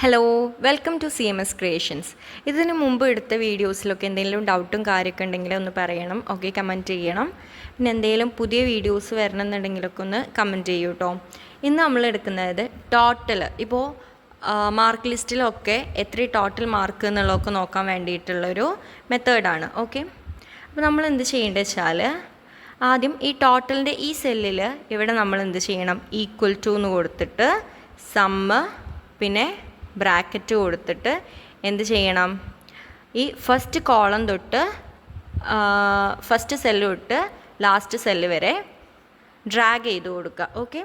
Hello, welcome to CMS creations. ഇതിന് മുമ്പ് എടുത്ത വീഡിയോസിലൊക്കെ എന്തെങ്കിലും ഡൗട്ടും കാര്യമൊക്കെ ഉണ്ടെങ്കിൽ ഒന്ന് പറയണം. ഓക്കെ, കമൻറ്റ് ചെയ്യണം. പിന്നെ എന്തെങ്കിലും പുതിയ വീഡിയോസ് വരണമെന്നുണ്ടെങ്കിലൊക്കെ ഒന്ന് കമൻറ്റ് ചെയ്യൂ കേട്ടോ. ഇന്ന് നമ്മൾ എടുക്കുന്നത് ടോട്ടൽ, ഇപ്പോൾ മാർക്ക് ലിസ്റ്റിലൊക്കെ എത്ര ടോട്ടൽ മാർക്ക് എന്നുള്ളതൊക്കെ നോക്കാൻ വേണ്ടിയിട്ടുള്ളൊരു മെത്തേഡാണ്. ഓക്കെ, അപ്പോൾ നമ്മൾ എന്ത് ചെയ്യേണ്ടത് വെച്ചാൽ ആദ്യം ഈ ടോട്ടലിൻ്റെ ഈ സെല്ലിൽ ഇവിടെ നമ്മൾ എന്ത് ചെയ്യണം, ഈക്വൽ ടു എന്ന് കൊടുത്തിട്ട് സമ്മ് പിന്നെ ബ്രാക്കറ്റ് കൊടുത്തിട്ട് എന്ത് ചെയ്യണം, ഈ ഫസ്റ്റ് കോളം തൊട്ട് ഫസ്റ്റ് സെല്ല് തൊട്ട് ലാസ്റ്റ് സെല്ല് വരെ ഡ്രാഗ് ചെയ്ത് കൊടുക്കുക. ഓക്കെ,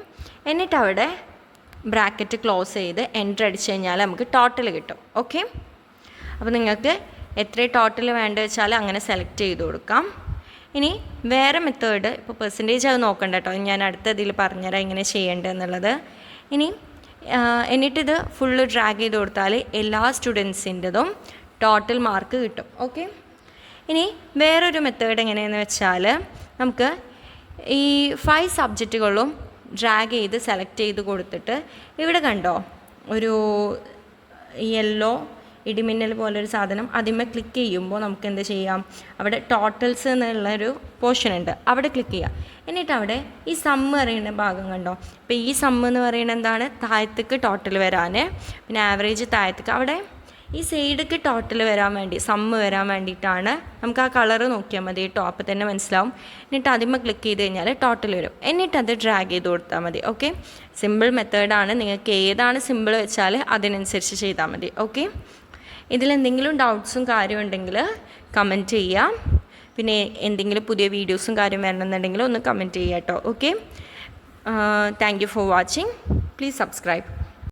എന്നിട്ട് അവിടെ ബ്രാക്കറ്റ് ക്ലോസ് ചെയ്ത് എൻ്റർ അടിച്ച് കഴിഞ്ഞാൽ നമുക്ക് ടോട്ടൽ കിട്ടും. ഓക്കെ, അപ്പോൾ നിങ്ങൾക്ക് എത്ര ടോട്ടൽ വേണ്ട വെച്ചാൽ അങ്ങനെ സെലക്ട് ചെയ്ത് കൊടുക്കാം. ഇനി വേറെ മെത്തേഡ്, ഇപ്പോൾ പെർസെൻറ്റേജ് അത് നോക്കണ്ട കേട്ടോ, ഞാൻ അടുത്ത ഇതിൽ പറഞ്ഞുതരാം എങ്ങനെ ചെയ്യേണ്ടതെന്നുള്ളത്. എന്നിട്ടിത് ഫുള്ള് ഡ്രാഗ് ചെയ്ത് കൊടുത്താൽ എല്ലാ സ്റ്റുഡൻസിൻ്റെതും ടോട്ടൽ മാർക്ക് കിട്ടും. ഓക്കെ, ഇനി വേറൊരു മെത്തേഡ് എങ്ങനെയെന്ന് വെച്ചാൽ നമുക്ക് ഈ 5 സബ്ജക്റ്റുകളും ഡ്രാഗ് ചെയ്ത് സെലക്ട് ചെയ്ത് കൊടുത്തിട്ട് ഇവിടെ കണ്ടോ ഒരു യെല്ലോ ഇടിമിന്നൽ പോലൊരു സാധനം, അതിന്മേ ക്ലിക്ക് ചെയ്യുമ്പോൾ നമുക്ക് എന്ത് ചെയ്യാം, അവിടെ ടോട്ടൽസ് എന്നുള്ളൊരു പോർഷൻ ഉണ്ട്, അവിടെ ക്ലിക്ക് ചെയ്യാം. എന്നിട്ട് അവിടെ ഈ സമ്മ് അറിയുന്ന ഭാഗം കണ്ടോ, ഇപ്പോൾ ഈ സമ്മ് എന്ന് പറയുന്നത് എന്താണ്, താഴത്തേക്ക് ടോട്ടൽ വരാൻ, പിന്നെ ആവറേജ് താഴത്തേക്ക്, അവിടെ ഈ സൈഡിലേക്ക് ടോട്ടൽ വരാൻ വേണ്ടി, സമ്മ് വരാൻ വേണ്ടിയിട്ടാണ്. നമുക്ക് ആ കളറ് നോക്കിയാൽ മതി കേട്ടോ, അപ്പോൾ തന്നെ മനസ്സിലാവും. എന്നിട്ട് അതിന്മേൽ ക്ലിക്ക് ചെയ്ത് കഴിഞ്ഞാൽ ടോട്ടൽ വരും. എന്നിട്ട് അത് ഡ്രാഗ് ചെയ്ത് കൊടുത്താൽ മതി. ഓക്കെ, സിമ്പിൾ മെത്തേഡാണ്. നിങ്ങൾക്ക് ഏതാണ് സിമ്പിൾ വെച്ചാൽ അതിനനുസരിച്ച് ചെയ്താൽ മതി. ഓക്കെ, ഇതിലെന്തെങ്കിലും ഡൗട്ട്സും കാര്യം ഉണ്ടെങ്കിൽ കമൻറ്റ് ചെയ്യാം. പിന്നെ എന്തെങ്കിലും പുതിയ വീഡിയോസും കാര്യം വരണമെന്നുണ്ടെങ്കിൽ ഒന്ന് കമൻറ്റ് ചെയ്യാം കേട്ടോ. Okay, thank you for watching. Please subscribe.